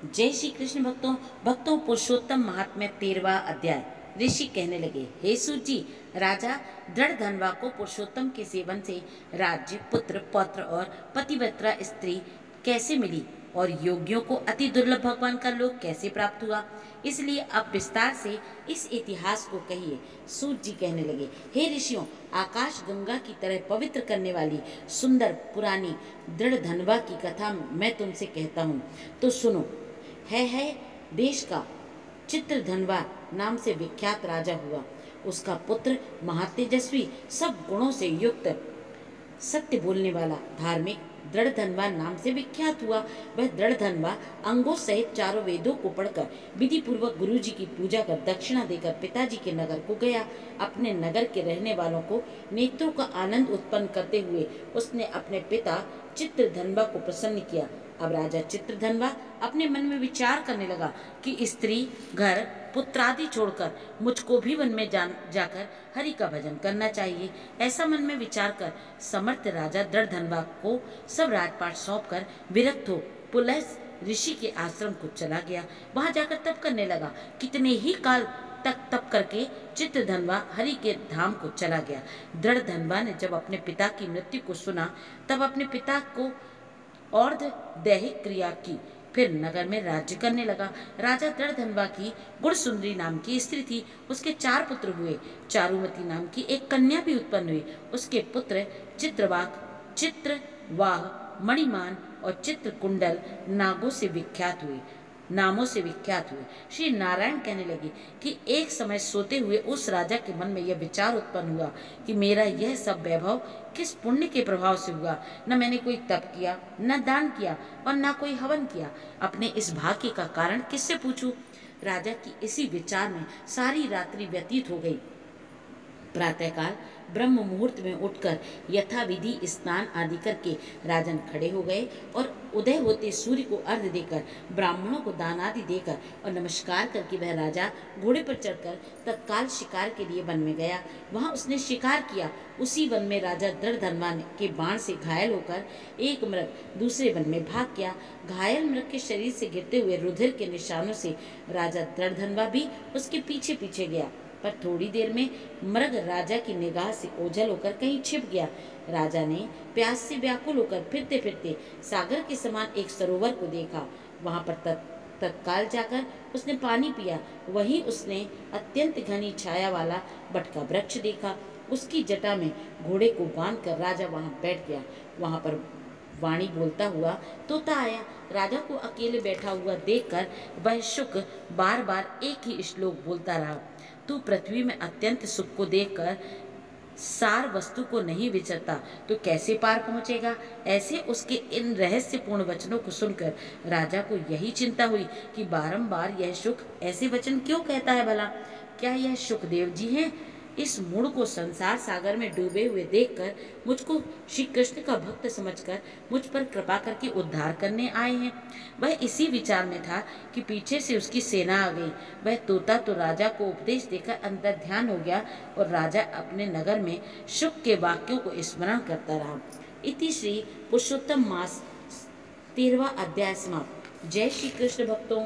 जय श्री कृष्ण भक्तों। भक्तों, पुरुषोत्तम महात्म्य 13वां अध्याय। ऋषि कहने लगे, हे सूत जी, राजा दृढ़धनवा को पुरुषोत्तम के सेवन से राज्य, पुत्र, पौत्र और पतिव्रता स्त्री कैसे मिली और योगियों को अति दुर्लभ भगवान का लोक कैसे प्राप्त हुआ, इसलिए अब विस्तार से इस इतिहास को कहिए। सूत जी कहने लगे, हे ऋषियों, आकाश गंगा की तरह पवित्र करने वाली सुंदर पुरानी दृढ़धनवा की कथा मैं तुमसे कहता हूँ, तो सुनो। है देश का चित्रधनवा नाम से विख्यात राजा हुआ। उसका पुत्र महातेजस्वी, सब गुणों से युक्त, सत्य बोलने वाला, धार्मिक दृढ़धनवा नाम से विख्यात हुआ। वह दृढ़धनवा अंगों सहित चारों वेदों को पढ़कर विधि पूर्वक गुरु जी की पूजा कर दक्षिणा देकर पिताजी के नगर को गया। अपने नगर के रहने वालों को नेत्रों का आनंद उत्पन्न करते हुए उसने अपने पिता चित्रधनवा को प्रसन्न किया। अब राजा चित्रधनवा अपने मन में विचार करने लगा कि स्त्री, घर, पुत्र आदि छोड़कर मुझको भी वन में जाकर हरि का भजन करना चाहिए। ऐसा मन में विचार कर समर्थ राजा दृढ़धनवा को सब राजपाट सौंपकर विरक्त हो पुलह ऋषि के आश्रम को चला गया। वहां जाकर तप करने लगा। कितने ही काल तक तप करके चित्रधनवा हरि के धाम को चला गया। दृढ़धनवा ने जब अपने पिता की मृत्यु को सुना, तब अपने पिता को अर्ध दैहिक क्रिया की, फिर नगर में राज्य करने लगा। राजा दृढ़धनवा की गुणसुंदरी नाम की स्त्री थी। उसके 4 पुत्र हुए। चारुमती नाम की एक कन्या भी उत्पन्न हुई। उसके पुत्र चित्रवाक, चित्रवाह, मणिमान और चित्रकुंडल नामों से विख्यात हुए। श्री नारायण कहने लगे कि एक समय सोते हुए उस राजा के मन में यह विचार उत्पन्न हुआ कि मेरा यह सब वैभव किस पुण्य के प्रभाव से हुआ। न मैंने कोई तप किया, न दान किया और न कोई हवन किया। अपने इस भाग्य का कारण किससे पूछूं? राजा की इसी विचार में सारी रात्रि व्यतीत हो गई। प्रातःकाल ब्रह्म मुहूर्त में उठकर यथाविधि स्नान आदि करके राजन खड़े हो गए और उदय होते सूर्य को अर्घ्य देकर, ब्राह्मणों को दान आदि देकर और नमस्कार करके वह राजा घोड़े पर चढ़कर तत्काल शिकार के लिए वन में गया। वहां उसने शिकार किया। उसी वन में राजा दृढ़धनवा के बाण से घायल होकर एक मृग दूसरे वन में भाग गया। घायल मृग के शरीर से गिरते हुए रुधिर के निशानों से राजा दृढ़धनवा भी उसके पीछे पीछे गया, पर थोड़ी देर में मृग राजा की निगाह से ओझल होकर कहीं छिप गया। राजा ने प्यास से व्याकुल होकर फिरते फिरते सागर के समान एक सरोवर को देखा। वहां पर तत्काल जाकर उसने पानी पिया। वहीं उसने अत्यंत घनी छाया वाला बटका वृक्ष देखा। उसकी जटा में घोड़े को बांधकर राजा वहां बैठ गया। वहां पर वाणी बोलता हुआ तोता आया। राजा को अकेले बैठा हुआ देखकर वह शुक बार बार एक ही श्लोक बोलता रहा, तू पृथ्वी में अत्यंत सुख को देखकर सार वस्तु को नहीं विचरता तो कैसे पार पहुंचेगा। ऐसे उसके इन रहस्यपूर्ण वचनों को सुनकर राजा को यही चिंता हुई कि बारंबार यह शुक ऐसे वचन क्यों कहता है भला। क्या यह शुकदेव जी हैं? इस मूढ़ को संसार सागर में डूबे हुए देखकर मुझको श्री कृष्ण का भक्त समझकर मुझ पर कृपा करके उद्धार करने आए हैं। वह इसी विचार में था कि पीछे से उसकी सेना आ गई। वह तोता तो राजा को उपदेश देकर अंतर ध्यान हो गया और राजा अपने नगर में शुक के वाक्यों को स्मरण करता रहा। इति श्री पुरुषोत्तम मास 13वां अध्याय समाप्त। जय श्री कृष्ण भक्तों।